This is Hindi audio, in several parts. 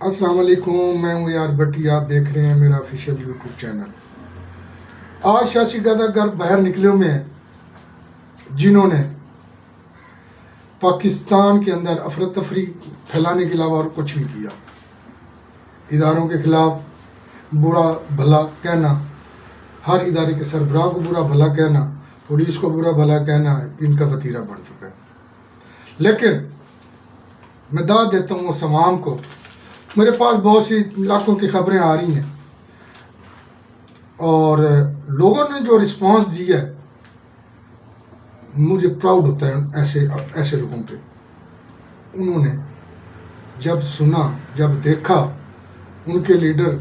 अस्सलाम वालेकुम, मैं हूँ यार भट्टी। आप देख रहे हैं मेरा ऑफिशियल यूट्यूब चैनल। आज सियासी गदागर बाहर निकले हुए हैं जिन्होंने पाकिस्तान के अंदर अफरा तफरी फैलाने के अलावा और कुछ नहीं किया। इदारों के खिलाफ बुरा भला कहना, हर इदारे के सरबराह को बुरा भला कहना, पुलिस को बुरा भला कहना इनका वतीरा बन चुका है। लेकिन मैं दाद देता हूँ उस अवाम को। मेरे पास बहुत सी इलाकों की खबरें आ रही हैं और लोगों ने जो रिस्पांस दिया है, मुझे प्राउड होता है ऐसे ऐसे लोगों पे। उन्होंने जब सुना, जब देखा उनके लीडर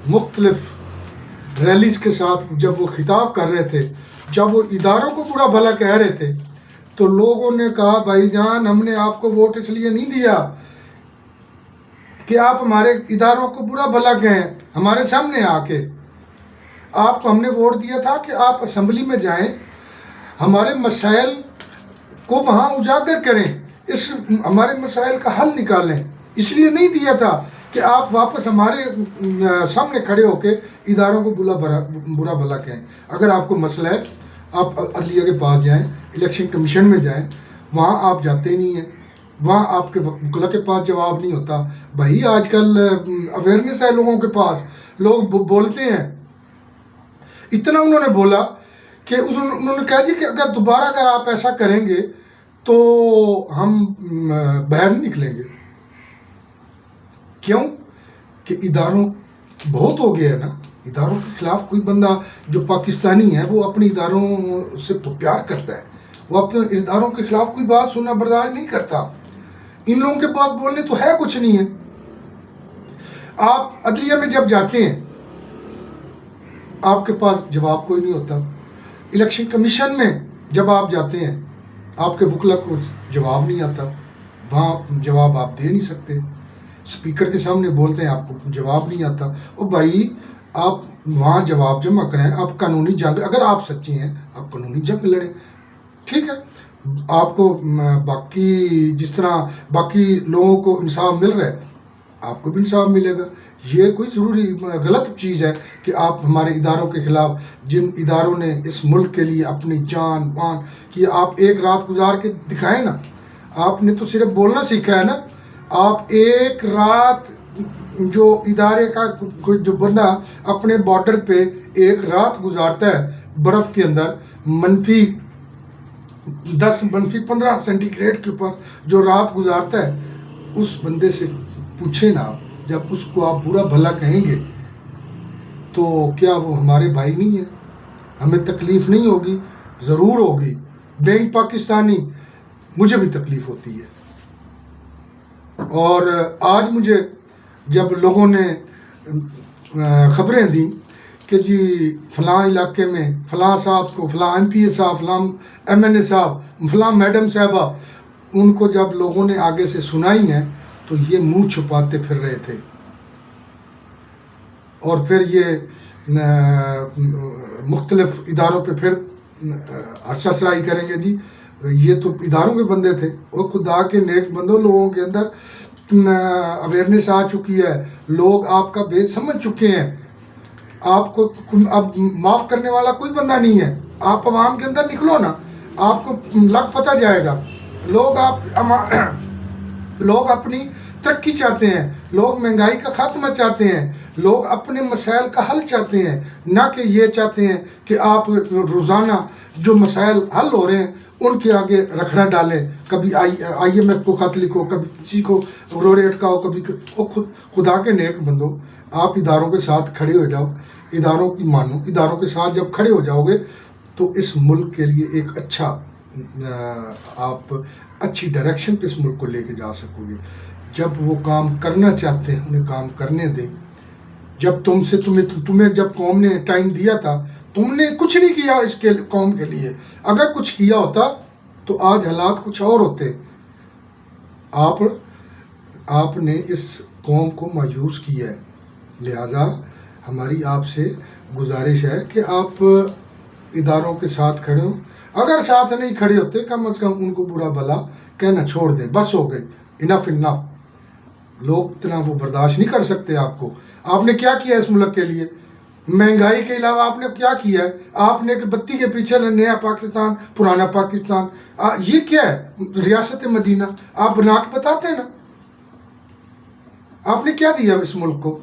मुख्तलिफ रैलीज के साथ जब वो खिताब कर रहे थे, जब वो इदारों को बुरा भला कह रहे थे, तो लोगों ने कहा भाईजान हमने आपको वोट इसलिए नहीं दिया कि आप हमारे इदारों को बुरा भला कहें। हमारे सामने आके आपको हमने वोट दिया था कि आप असेंबली में जाएं, हमारे मसाइल को वहाँ उजागर करें, इस हमारे मसाइल का हल निकालें। इसलिए नहीं दिया था कि आप वापस हमारे सामने खड़े होके इदारों को बुरा भला कहें। अगर आपको मसला है आप अदलिया के पास जाएं, इलेक्शन कमीशन में जाएं, वहाँ आप जाते ही नहीं हैं, वहाँ आपके वकील के पास जवाब नहीं होता। भाई आजकल अवेयरनेस है लोगों के पास, लोग बोलते हैं। इतना उन्होंने बोला कि उन्होंने कहा जी कि अगर आप ऐसा करेंगे तो हम बाहर नहीं निकलेंगे। क्यों? कि इदारों बहुत हो गया है ना। इदारों के खिलाफ कोई बंदा जो पाकिस्तानी है वो अपने इदारों से प्यार करता है, वो अपने इदारों के खिलाफ कोई बात सुनना बर्दाश्त नहीं करता। इन लोगों के पास बोलने तो है कुछ नहीं है। आप अदलिया में जब जाते हैं आपके पास जवाब कोई नहीं होता। इलेक्शन कमीशन में जब आप जाते हैं आपके वकील को जवाब नहीं आता, वहाँ जवाब आप दे नहीं सकते। स्पीकर के सामने बोलते हैं आपको जवाब नहीं आता। और भाई आप वहाँ जवाब जमा करें, आप कानूनी जंग, अगर आप सच्चे हैं आप कानूनी जंग लड़ें, ठीक है। आपको बाकी जिस तरह बाकी लोगों को इंसाफ मिल रहा है आपको भी इंसाफ मिलेगा। ये कोई ज़रूरी गलत चीज़ है कि आप हमारे इदारों के ख़िलाफ़, जिन इदारों ने इस मुल्क के लिए अपनी जान मान कि आप एक रात गुजार के दिखाएं ना। आपने तो सिर्फ बोलना सीखा है ना। आप एक रात जो इदारे का कोई जो बंदा अपने बॉर्डर पे एक रात गुजारता है बर्फ़ के अंदर, -10 -15 सेंटीग्रेड के ऊपर जो रात गुजारता है, उस बंदे से पूछे ना आप, जब उसको आप बुरा भला कहेंगे तो क्या वो हमारे भाई नहीं है? हमें तकलीफ़ नहीं होगी? ज़रूर होगी। बैंक पाकिस्तानी, मुझे भी तकलीफ़ होती है। और आज मुझे जब लोगों ने ख़बरें दी कि जी फ़लाँ इलाके में फ़लाँ साहब को, फ़लाँ MPA साहब, फ़लाँ MNA साहब, फ़लाँ मैडम साहबा, उनको जब लोगों ने आगे से सुनाई हैं तो ये मुंह छुपाते फिर रहे थे। और फिर ये मुख्तलिफ इदारों पे फिर हर्षासराई करेंगे जी ये तो इदारों के बंदे थे। और खुदा के नेक बंदों, लोगों के अंदर अवेयरनेस आ चुकी है, लोग आपका बेस समझ चुके हैं। आपको अब माफ़ करने वाला कोई बंदा नहीं है। आप आवाम के अंदर निकलो ना, आपको लग पता जाएगा। लोग अपनी तरक्की चाहते हैं, लोग महंगाई का खात्मा चाहते हैं, लोग अपने मसाइल का हल चाहते हैं, ना कि ये चाहते हैं कि आप रोज़ाना जो मसाइल हल हो रहे हैं उनके आगे रखना डालें। कभी IMF को ख़त लिखो, कभी किसी को रोड़े अटकाओ, कभी खुदा के नेक बंदो, आप इदारों के साथ खड़े हो जाओ, इदारों की मानो। इदारों के साथ जब खड़े हो जाओगे तो इस मुल्क के लिए एक अच्छा आप अच्छी डायरेक्शन पे इस मुल्क को लेके जा सकोगे। जब वो काम करना चाहते हैं उन्हें काम करने दें। जब तुम्हें जब कौम ने टाइम दिया था, तुमने कुछ नहीं किया इसके कौम के लिए। अगर कुछ किया होता तो आज हालात कुछ और होते। आपने इस कौम को मायूस किया है। लिहाजा हमारी आपसे गुजारिश है कि आप इदारों के साथ खड़े हो। अगर साथ नहीं खड़े होते कम से कम उनको बुरा भला कहना छोड़ दें। बस हो गई, इनफ इनफ। लोग इतना वो बर्दाश्त नहीं कर सकते आपको। आपने क्या किया इस मुल्क के लिए? महंगाई के अलावा आपने क्या किया है? आपने एक बत्ती के पीछे नया पाकिस्तान, पुराना पाकिस्तान, ये क्या है? रियासत मदीना आप बना के बताते हैं ना, आपने क्या दिया इस मुल्क को?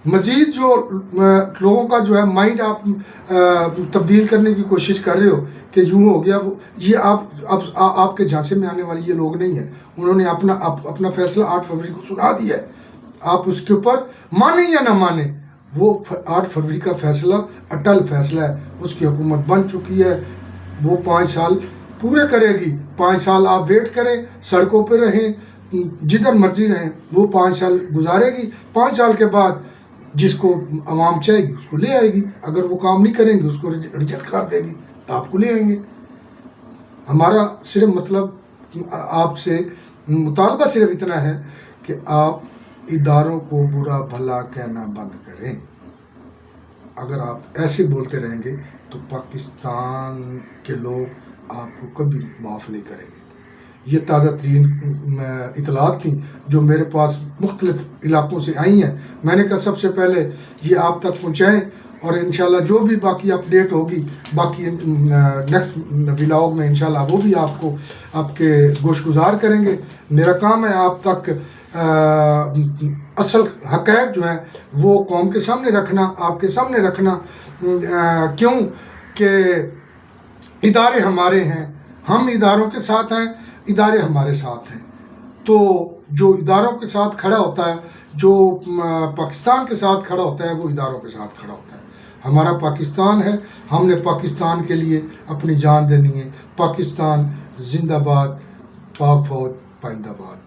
मजीद जो लोगों का जो है माइंड आप तब्दील करने की कोशिश कर रहे हो कि यूँ हो गया वो, ये आप अब आपके झांसे में आने वाले ये लोग नहीं हैं। उन्होंने अपना फैसला 8 फरवरी को सुना दिया है। आप उसके ऊपर माने या ना माने, वो 8 फरवरी का फैसला अटल फैसला है। उसकी हुकूमत बन चुकी है, वो 5 साल पूरे करेगी। 5 साल आप वेट करें, सड़कों पर रहें, जिधर मर्जी रहें, वो 5 साल गुजारेगी। 5 साल के बाद जिसको आवाम चाहेगी उसको ले आएगी। अगर वो काम नहीं करेंगे उसको रिजेक्ट कर देगी, तो आपको ले आएंगे। हमारा सिर्फ मतलब आपसे मुतालबा सिर्फ इतना है कि आप इदारों को बुरा भला कहना बंद करें। अगर आप ऐसे बोलते रहेंगे तो पाकिस्तान के लोग आपको कभी माफ़ नहीं करेंगे। ये ताज़ा तरीन इतलात थी जो मेरे पास मुख्तलिफ इलाकों से आई हैं। मैंने कहा सबसे पहले ये आप तक पहुँचाएँ, और इंशाल्लाह जो भी बाकी अपडेट होगी, बाकी नेक्स्ट व्लॉग में इंशाल्लाह वो भी आपको आपके गोशगुजार करेंगे। मेरा काम है आप तक असल हक़ाइक़ जो है वो कौम के सामने रखना, आपके सामने रखना। क्यों कि इदारे हमारे हैं, हम इदारों के साथ हैं, इदारे हमारे साथ हैं। तो जो इदारों के साथ खड़ा होता है, जो पाकिस्तान के साथ खड़ा होता है, वो इदारों के साथ खड़ा होता है। हमारा पाकिस्तान है, हमने पाकिस्तान के लिए अपनी जान देनी है। पाकिस्तान जिंदाबाद, पाक फौज पाइंदाबाद।